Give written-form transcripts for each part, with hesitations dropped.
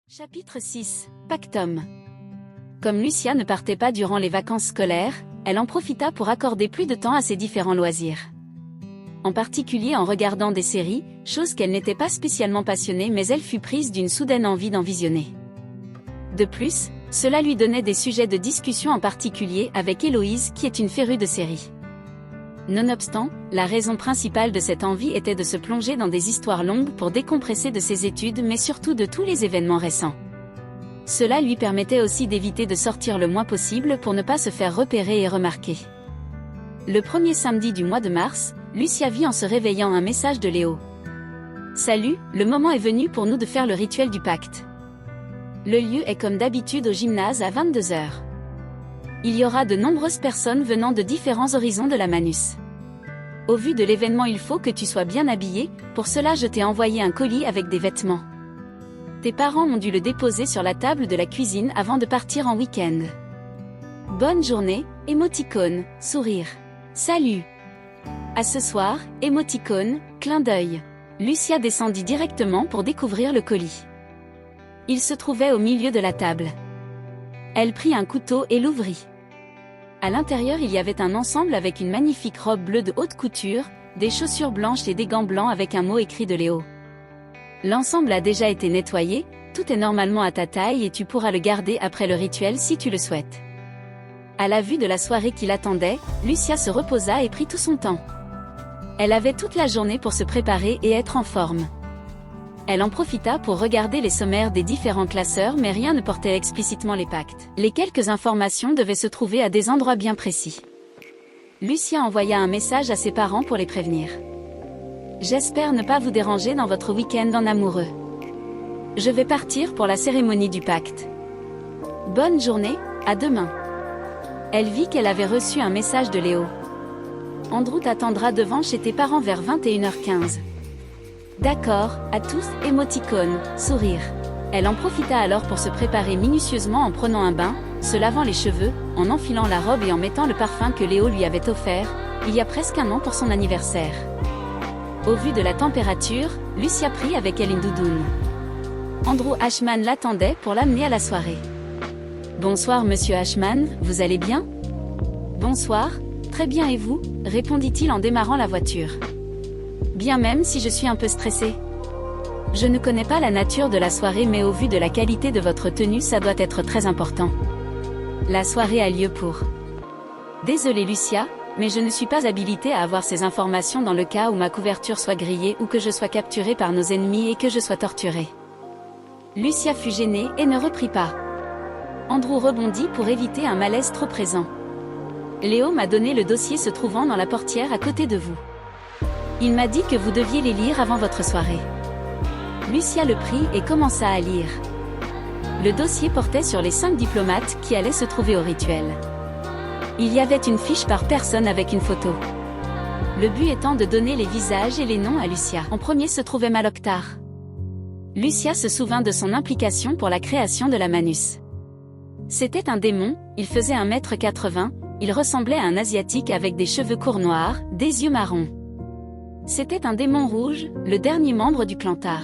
Chapitre 6. Pactum. Comme Lucia ne partait pas durant les vacances scolaires, elle en profita pour accorder plus de temps à ses différents loisirs. En particulier en regardant des séries, chose qu'elle n'était pas spécialement passionnée mais elle fut prise d'une soudaine envie d'en visionner. De plus, cela lui donnait des sujets de discussion en particulier avec Héloïse qui est une férue de séries. Nonobstant, la raison principale de cette envie était de se plonger dans des histoires longues pour décompresser de ses études mais surtout de tous les événements récents. Cela lui permettait aussi d'éviter de sortir le moins possible pour ne pas se faire repérer et remarquer. Le premier samedi du mois de mars, Lucia vit en se réveillant un message de Léo. « Salut, le moment est venu pour nous de faire le rituel du pacte. Le lieu est comme d'habitude au gymnase à 22h. Il y aura de nombreuses personnes venant de différents horizons de la Manus. Au vu de l'événement, il faut que tu sois bien habillé, pour cela je t'ai envoyé un colis avec des vêtements. Tes parents ont dû le déposer sur la table de la cuisine avant de partir en week-end. Bonne journée, émoticône, sourire. Salut. À ce soir, émoticône, clin d'œil. Lucia descendit directement pour découvrir le colis. Il se trouvait au milieu de la table. Elle prit un couteau et l'ouvrit. À l'intérieur il y avait un ensemble avec une magnifique robe bleue de haute couture, des chaussures blanches et des gants blancs avec un mot écrit de Léo. L'ensemble a déjà été nettoyé, tout est normalement à ta taille et tu pourras le garder après le rituel si tu le souhaites. À la vue de la soirée qui l'attendait, Lucia se reposa et prit tout son temps. Elle avait toute la journée pour se préparer et être en forme. Elle en profita pour regarder les sommaires des différents classeurs mais rien ne portait explicitement les pactes. Les quelques informations devaient se trouver à des endroits bien précis. Lucia envoya un message à ses parents pour les prévenir. « J'espère ne pas vous déranger dans votre week-end en amoureux. Je vais partir pour la cérémonie du pacte. Bonne journée, à demain. » Elle vit qu'elle avait reçu un message de Léo. « Andrew t'attendra devant chez tes parents vers 21h15. » D'accord, à tous, émoticône, sourire. Elle en profita alors pour se préparer minutieusement en prenant un bain, se lavant les cheveux, en enfilant la robe et en mettant le parfum que Léo lui avait offert, il y a presque un an pour son anniversaire. Au vu de la température, Lucia prit avec elle une doudoune. Andrew Ashman l'attendait pour l'amener à la soirée. « Bonsoir monsieur Ashman, vous allez bien ?»« Bonsoir, très bien et vous ?» répondit-il en démarrant la voiture. Bien même si je suis un peu stressée. Je ne connais pas la nature de la soirée mais au vu de la qualité de votre tenue ça doit être très important. La soirée a lieu pour... Désolée Lucia, mais je ne suis pas habilitée à avoir ces informations dans le cas où ma couverture soit grillée ou que je sois capturée par nos ennemis et que je sois torturée. Lucia fut gênée et ne reprit pas. Andrew rebondit pour éviter un malaise trop présent. Léo m'a donné le dossier se trouvant dans la portière à côté de vous. Il m'a dit que vous deviez les lire avant votre soirée. Lucia le prit et commença à lire. Le dossier portait sur les 5 diplomates qui allaient se trouver au rituel. Il y avait une fiche par personne avec une photo. Le but étant de donner les visages et les noms à Lucia. En premier se trouvait Maloktar. Lucia se souvint de son implication pour la création de la Manus. C'était un démon, il faisait 1m80, il ressemblait à un asiatique avec des cheveux courts noirs, des yeux marrons. C'était un démon rouge, le dernier membre du clan Tar.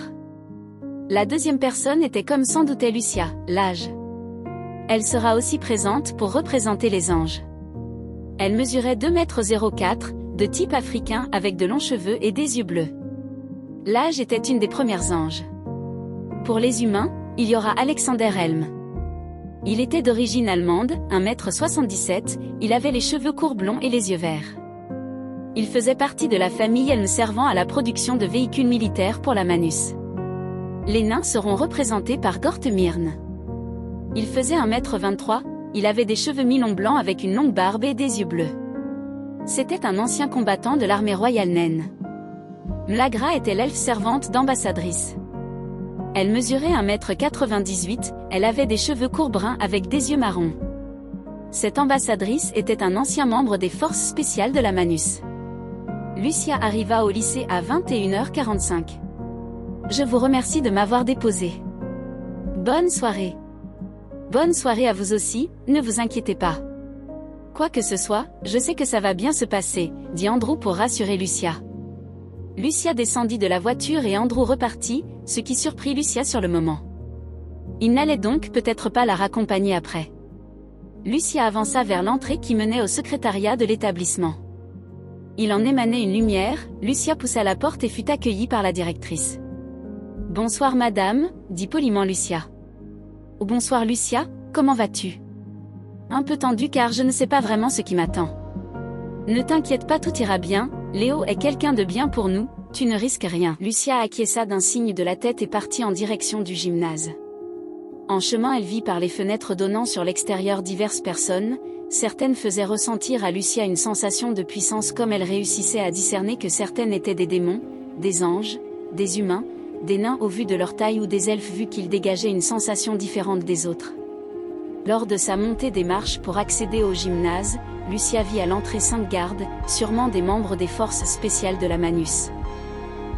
La deuxième personne était comme s'en doutait Lucia, l'âge. Elle sera aussi présente pour représenter les anges. Elle mesurait 2,04 m, de type africain avec de longs cheveux et des yeux bleus. L'âge était une des premières anges. Pour les humains, il y aura Alexander Helm. Il était d'origine allemande, 1,77 m, il avait les cheveux courts blonds et les yeux verts. Il faisait partie de la famille Helm servant à la production de véhicules militaires pour la Manus. Les nains seront représentés par Gort Myrn. Il faisait 1,23 m, il avait des cheveux mi-longs blancs avec une longue barbe et des yeux bleus. C'était un ancien combattant de l'armée royale naine. Mlagra était l'elfe servante d'ambassadrice. Elle mesurait 1,98 m, elle avait des cheveux courts bruns avec des yeux marrons. Cette ambassadrice était un ancien membre des forces spéciales de la Manus. Lucia arriva au lycée à 21h45. Je vous remercie de m'avoir déposé. Bonne soirée. Bonne soirée à vous aussi, ne vous inquiétez pas. Quoi que ce soit, je sais que ça va bien se passer, dit Andrew pour rassurer Lucia. Lucia descendit de la voiture et Andrew repartit, ce qui surprit Lucia sur le moment. Il n'allait donc peut-être pas la raccompagner après. Lucia avança vers l'entrée qui menait au secrétariat de l'établissement. Il en émanait une lumière, Lucia poussa la porte et fut accueillie par la directrice. « Bonsoir madame », dit poliment Lucia. « Bonsoir Lucia, comment vas-tu ?» Un peu tendue car je ne sais pas vraiment ce qui m'attend. « Ne t'inquiète pas, tout ira bien, Léo est quelqu'un de bien pour nous, tu ne risques rien. » Lucia acquiesça d'un signe de la tête et partit en direction du gymnase. En chemin, elle vit par les fenêtres donnant sur l'extérieur diverses personnes. Certaines faisaient ressentir à Lucia une sensation de puissance comme elle réussissait à discerner que certaines étaient des démons, des anges, des humains, des nains au vu de leur taille ou des elfes vu qu'ils dégageaient une sensation différente des autres. Lors de sa montée des marches pour accéder au gymnase, Lucia vit à l'entrée 5 gardes, sûrement des membres des forces spéciales de la Manus.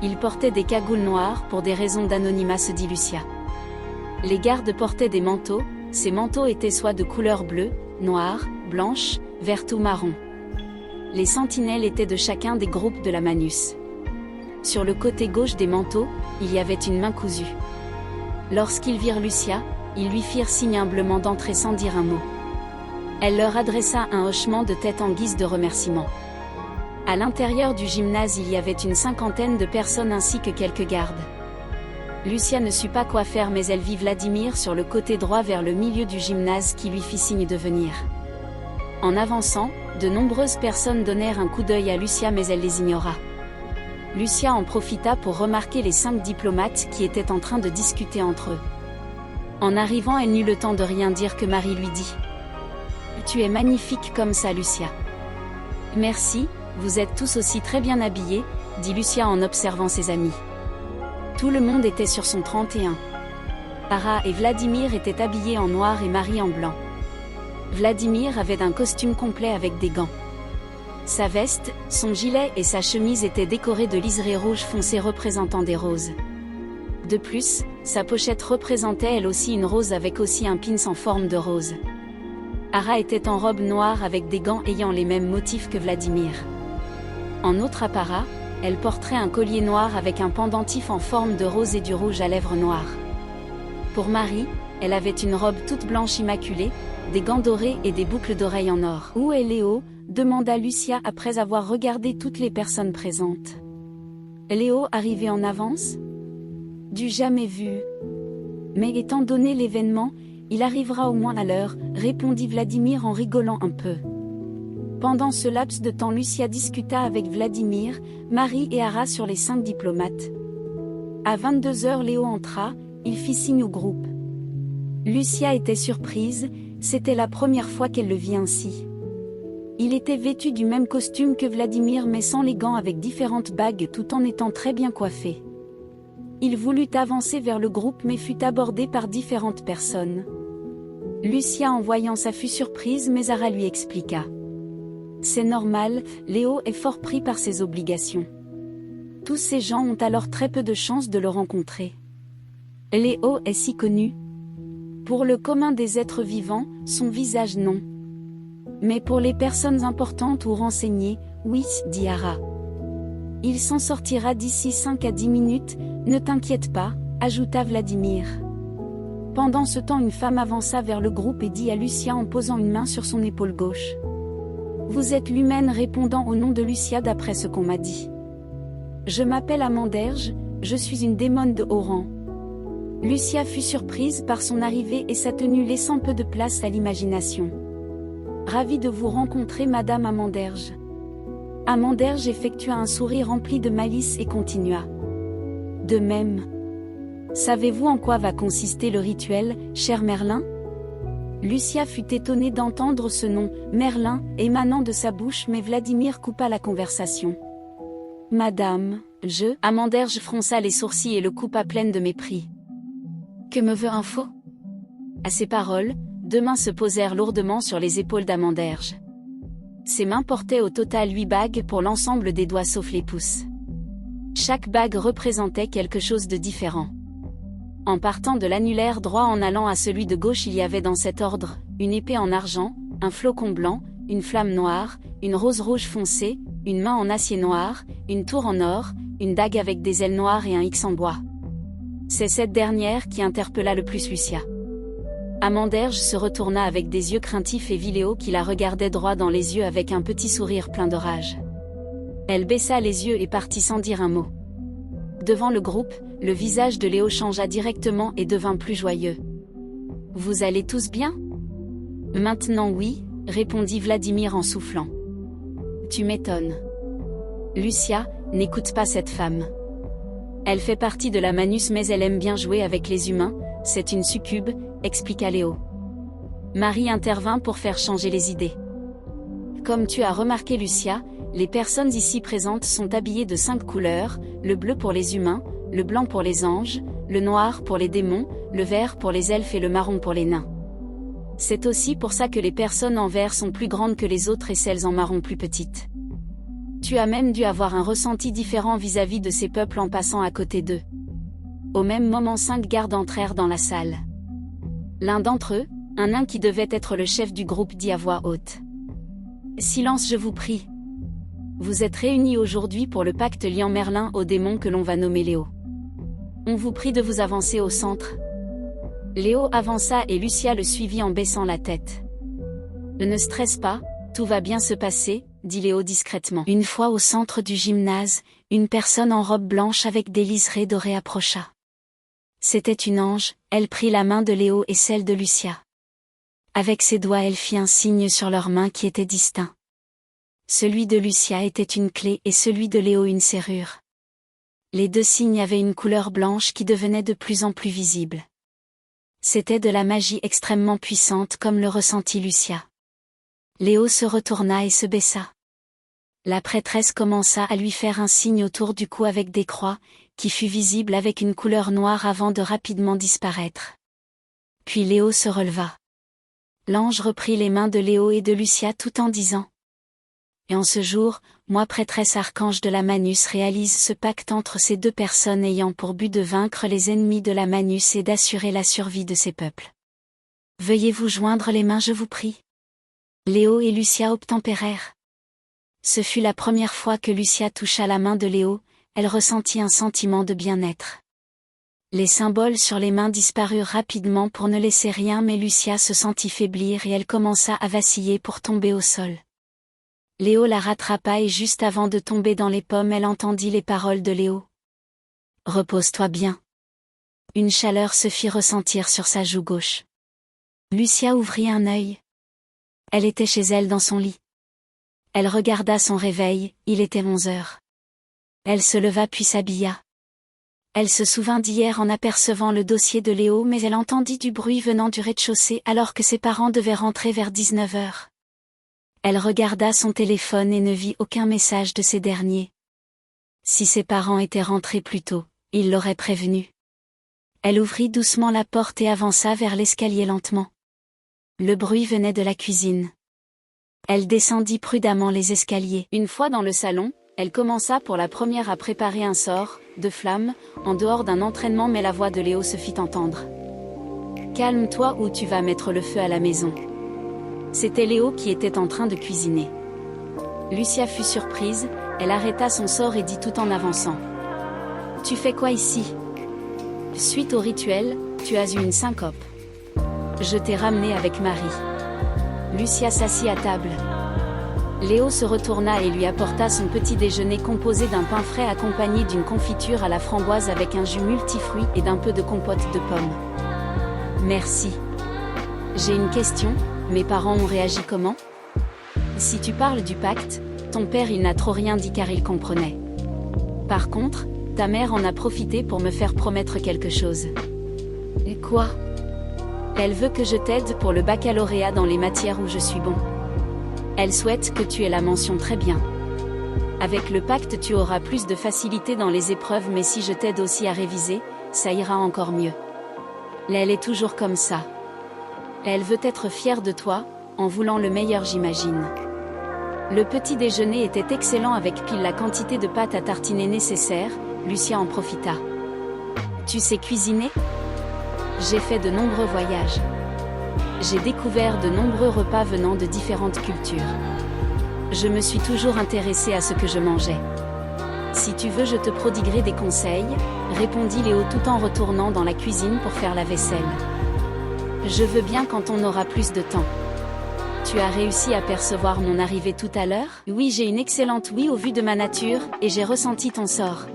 Ils portaient des cagoules noires pour des raisons d'anonymat, se dit Lucia. Les gardes portaient des manteaux, ces manteaux étaient soit de couleur bleue, noire, blanche, verte ou marron. Les sentinelles étaient de chacun des groupes de la Manus. Sur le côté gauche des manteaux, il y avait une main cousue. Lorsqu'ils virent Lucia, ils lui firent signe humblement d'entrer sans dire un mot. Elle leur adressa un hochement de tête en guise de remerciement. À l'intérieur du gymnase, il y avait une 50aine de personnes ainsi que quelques gardes. Lucia ne sut pas quoi faire mais elle vit Vladimir sur le côté droit vers le milieu du gymnase qui lui fit signe de venir. En avançant, de nombreuses personnes donnèrent un coup d'œil à Lucia mais elle les ignora. Lucia en profita pour remarquer les 5 diplomates qui étaient en train de discuter entre eux. En arrivant, elle n'eut le temps de rien dire que Marie lui dit « Tu es magnifique comme ça, Lucia. »« Merci, vous êtes tous aussi très bien habillés, » dit Lucia en observant ses amis. Tout le monde était sur son 31. Ara et Vladimir étaient habillés en noir et Marie en blanc. Vladimir avait un costume complet avec des gants. Sa veste, son gilet et sa chemise étaient décorés de liserés rouge foncé représentant des roses. De plus, sa pochette représentait elle aussi une rose avec aussi un pins en forme de rose. Ara était en robe noire avec des gants ayant les mêmes motifs que Vladimir. En autre apparat, elle porterait un collier noir avec un pendentif en forme de rose et du rouge à lèvres noires. Pour Marie, elle avait une robe toute blanche immaculée, des gants dorés et des boucles d'oreilles en or. « Où est Léo ?» demanda Lucia après avoir regardé toutes les personnes présentes. Léo arrivait en avance ? Du jamais vu. Mais étant donné l'événement, il arrivera au moins à l'heure, répondit Vladimir en rigolant un peu. Pendant ce laps de temps, Lucia discuta avec Vladimir, Marie et Ara sur les 5 diplomates. À 22h, Léo entra, il fit signe au groupe. Lucia était surprise, c'était la première fois qu'elle le vit ainsi. Il était vêtu du même costume que Vladimir mais sans les gants avec différentes bagues tout en étant très bien coiffé. Il voulut avancer vers le groupe mais fut abordé par différentes personnes. Lucia en voyant ça fut surprise mais Ara lui expliqua. C'est normal, Léo est fort pris par ses obligations. Tous ces gens ont alors très peu de chances de le rencontrer. Léo est si connu. Pour le commun des êtres vivants, son visage non. Mais pour les personnes importantes ou renseignées, oui, dit Ara. Il s'en sortira d'ici 5 à 10 minutes, ne t'inquiète pas, ajouta Vladimir. Pendant ce temps, une femme avança vers le groupe et dit à Lucia en posant une main sur son épaule gauche. Vous êtes l'humaine répondant au nom de Lucia d'après ce qu'on m'a dit. Je m'appelle Amanderge, je suis une démone de haut rang. Lucia fut surprise par son arrivée et sa tenue laissant peu de place à l'imagination. Ravie de vous rencontrer Madame Amanderge. Amanderge effectua un sourire rempli de malice et continua. De même. Savez-vous en quoi va consister le rituel, cher Merlin ? Lucia fut étonnée d'entendre ce nom, Merlin, émanant de sa bouche mais Vladimir coupa la conversation. Madame, Amanderge fronça les sourcils et le coupa pleine de mépris. Que me veut un faux ? À ces paroles, 2 mains se posèrent lourdement sur les épaules d'Amanderge. Ses mains portaient au total 8 bagues pour l'ensemble des doigts sauf les pouces. Chaque bague représentait quelque chose de différent. En partant de l'annulaire droit en allant à celui de gauche, il y avait dans cet ordre, une épée en argent, un flocon blanc, une flamme noire, une rose rouge foncée, une main en acier noir, une tour en or, une dague avec des ailes noires et un X en bois. C'est cette dernière qui interpella le plus Lucia. Amanderge se retourna avec des yeux craintifs et vit Léo qui la regardait droit dans les yeux avec un petit sourire plein de rage. Elle baissa les yeux et partit sans dire un mot. Devant le groupe, le visage de Léo changea directement et devint plus joyeux. « Vous allez tous bien ? » « Maintenant oui, » répondit Vladimir en soufflant. « Tu m'étonnes. Lucia, n'écoute pas cette femme. Elle fait partie de la Manus mais elle aime bien jouer avec les humains, c'est une succube, expliqua Léo. Marie intervint pour faire changer les idées. Comme tu as remarqué Lucia, les personnes ici présentes sont habillées de 5 couleurs, le bleu pour les humains, le blanc pour les anges, le noir pour les démons, le vert pour les elfes et le marron pour les nains. C'est aussi pour ça que les personnes en vert sont plus grandes que les autres et celles en marron plus petites. Tu as même dû avoir un ressenti différent vis-à-vis de ces peuples en passant à côté d'eux. Au même moment 5 gardes entrèrent dans la salle. L'un d'entre eux, un nain qui devait être le chef du groupe, dit à voix haute. « Silence, je vous prie. Vous êtes réunis aujourd'hui pour le pacte liant Merlin au démon que l'on va nommer Léo. On vous prie de vous avancer au centre. » Léo avança et Lucia le suivit en baissant la tête. « Ne stresse pas, tout va bien se passer, » dit Léo discrètement. Une fois au centre du gymnase, une personne en robe blanche avec des liserés dorés approcha. C'était une ange, elle prit la main de Léo et celle de Lucia. Avec ses doigts elle fit un signe sur leurs mains qui était distinct. Celui de Lucia était une clé et celui de Léo une serrure. Les 2 signes avaient une couleur blanche qui devenait de plus en plus visible. C'était de la magie extrêmement puissante comme le ressentit Lucia. Léo se retourna et se baissa. La prêtresse commença à lui faire un signe autour du cou avec des croix, qui fut visible avec une couleur noire avant de rapidement disparaître. Puis Léo se releva. L'ange reprit les mains de Léo et de Lucia tout en disant « Et en ce jour, moi prêtresse archange de la Manus réalise ce pacte entre ces 2 personnes ayant pour but de vaincre les ennemis de la Manus et d'assurer la survie de ces peuples. Veuillez vous joindre les mains je vous prie. » Léo et Lucia obtempérèrent. Ce fut la première fois que Lucia toucha la main de Léo, elle ressentit un sentiment de bien-être. Les symboles sur les mains disparurent rapidement pour ne laisser rien mais Lucia se sentit faiblir et elle commença à vaciller pour tomber au sol. Léo la rattrapa et juste avant de tomber dans les pommes elle entendit les paroles de Léo. « Repose-toi bien. » Une chaleur se fit ressentir sur sa joue gauche. Lucia ouvrit un œil. Elle était chez elle dans son lit. Elle regarda son réveil, il était 11 heures. Elle se leva puis s'habilla. Elle se souvint d'hier en apercevant le dossier de Léo mais elle entendit du bruit venant du rez-de-chaussée alors que ses parents devaient rentrer vers 19 heures. Elle regarda son téléphone et ne vit aucun message de ces derniers. Si ses parents étaient rentrés plus tôt, ils l'auraient prévenu. Elle ouvrit doucement la porte et avança vers l'escalier lentement. Le bruit venait de la cuisine. Elle descendit prudemment les escaliers. Une fois dans le salon, elle commença pour la première à préparer un sort, de flamme, en dehors d'un entraînement mais la voix de Léo se fit entendre. « Calme-toi ou tu vas mettre le feu à la maison. » C'était Léo qui était en train de cuisiner. Lucia fut surprise, elle arrêta son sort et dit tout en avançant. « Tu fais quoi ici ? Suite au rituel, tu as eu une syncope. Je t'ai ramené avec Marie. » Lucia s'assit à table. Léo se retourna et lui apporta son petit déjeuner composé d'un pain frais accompagné d'une confiture à la framboise avec un jus multifruits et d'un peu de compote de pommes. « Merci. J'ai une question, mes parents ont réagi comment ? Si tu parles du pacte, ton père il n'a trop rien dit car il comprenait. Par contre, ta mère en a profité pour me faire promettre quelque chose. » « Et quoi ? » Elle veut que je t'aide pour le baccalauréat dans les matières où je suis bon. Elle souhaite que tu aies la mention très bien. Avec le pacte tu auras plus de facilité dans les épreuves mais si je t'aide aussi à réviser, ça ira encore mieux. Elle est toujours comme ça. Elle veut être fière de toi, en voulant le meilleur j'imagine. Le petit déjeuner était excellent avec pile la quantité de pâte à tartiner nécessaire, Lucia en profita. Tu sais cuisiner ? J'ai fait de nombreux voyages. J'ai découvert de nombreux repas venant de différentes cultures. Je me suis toujours intéressée à ce que je mangeais. Si tu veux, je te prodiguerai des conseils, répondit Léo tout en retournant dans la cuisine pour faire la vaisselle. Je veux bien quand on aura plus de temps. Tu as réussi à percevoir mon arrivée tout à l'heure? Oui, j'ai une excellente ouïe au vu de ma nature, et j'ai ressenti ton sort.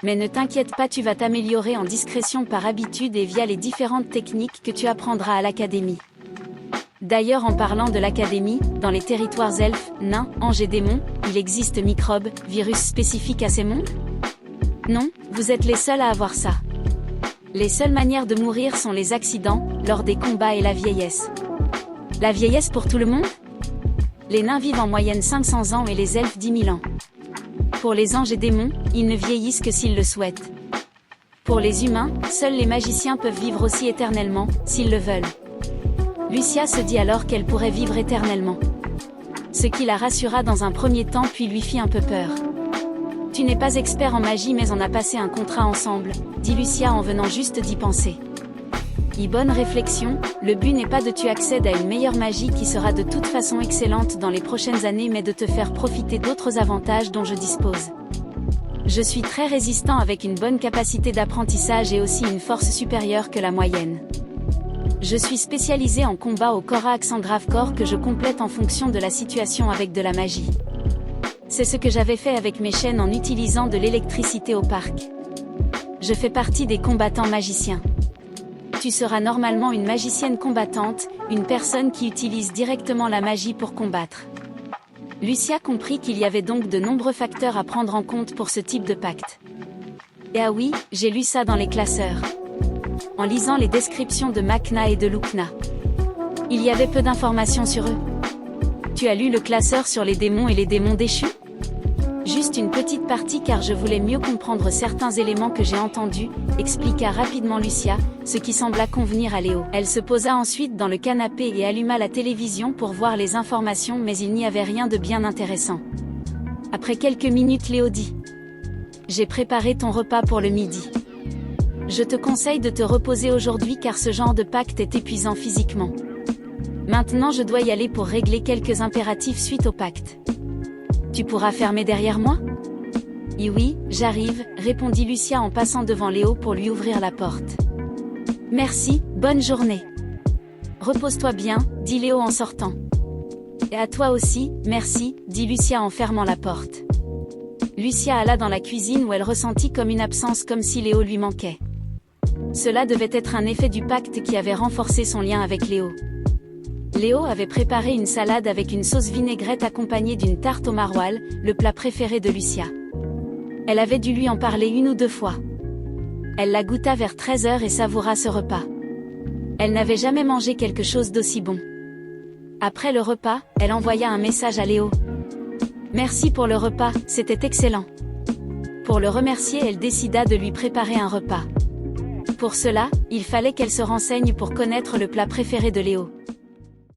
Mais ne t'inquiète pas, tu vas t'améliorer en discrétion par habitude et via les différentes techniques que tu apprendras à l'académie. D'ailleurs, en parlant de l'académie, dans les territoires elfes, nains, anges et démons, il existe microbes, virus spécifiques à ces mondes? Non, vous êtes les seuls à avoir ça. Les seules manières de mourir sont les accidents, lors des combats et la vieillesse. La vieillesse pour tout le monde? Les nains vivent en moyenne 500 ans et les elfes 10 000 ans. Pour les anges et démons, ils ne vieillissent que s'ils le souhaitent. Pour les humains, seuls les magiciens peuvent vivre aussi éternellement, s'ils le veulent. Lucia se dit alors qu'elle pourrait vivre éternellement. Ce qui la rassura dans un premier temps puis lui fit un peu peur. Tu n'es pas expert en magie mais on a passé un contrat ensemble, dit Lucia en venant juste d'y penser. Bonne réflexion, le but n'est pas de tu accèdes à une meilleure magie qui sera de toute façon excellente dans les prochaines années mais de te faire profiter d'autres avantages dont je dispose. Je suis très résistant avec une bonne capacité d'apprentissage et aussi une force supérieure que la moyenne. Je suis spécialisé en combat au corps à accent grave corps que je complète en fonction de la situation avec de la magie. C'est ce que j'avais fait avec mes chaînes en utilisant de l'électricité au parc. Je fais partie des combattants magiciens. Tu seras normalement une magicienne combattante, une personne qui utilise directement la magie pour combattre. Lucia comprit qu'il y avait donc de nombreux facteurs à prendre en compte pour ce type de pacte. Et ah oui, j'ai lu ça dans les classeurs. En lisant les descriptions de Makna et de Lukna. Il y avait peu d'informations sur eux. Tu as lu le classeur sur les démons et les démons déchus? Juste une petite partie car je voulais mieux comprendre certains éléments que j'ai entendus, expliqua rapidement Lucia, ce qui sembla convenir à Léo. Elle se posa ensuite dans le canapé et alluma la télévision pour voir les informations mais il n'y avait rien de bien intéressant. Après quelques minutes Léo dit: j'ai préparé ton repas pour le midi. Je te conseille de te reposer aujourd'hui car ce genre de pacte est épuisant physiquement. Maintenant je dois y aller pour régler quelques impératifs suite au pacte. Tu pourras fermer derrière moi? Oui, j'arrive, répondit Lucia en passant devant Léo pour lui ouvrir la porte. Merci, bonne journée. Repose-toi bien, dit Léo en sortant. Et à toi aussi, merci, dit Lucia en fermant la porte. Lucia alla dans la cuisine où elle ressentit comme une absence comme si Léo lui manquait. Cela devait être un effet du pacte qui avait renforcé son lien avec Léo. Léo avait préparé une salade avec une sauce vinaigrette accompagnée d'une tarte au maroilles, le plat préféré de Lucia. Elle avait dû lui en parler 1 ou 2 fois. Elle la goûta vers 13h et savoura ce repas. Elle n'avait jamais mangé quelque chose d'aussi bon. Après le repas, elle envoya un message à Léo. Merci pour le repas, c'était excellent. Pour le remercier, elle décida de lui préparer un repas. Pour cela, il fallait qu'elle se renseigne pour connaître le plat préféré de Léo.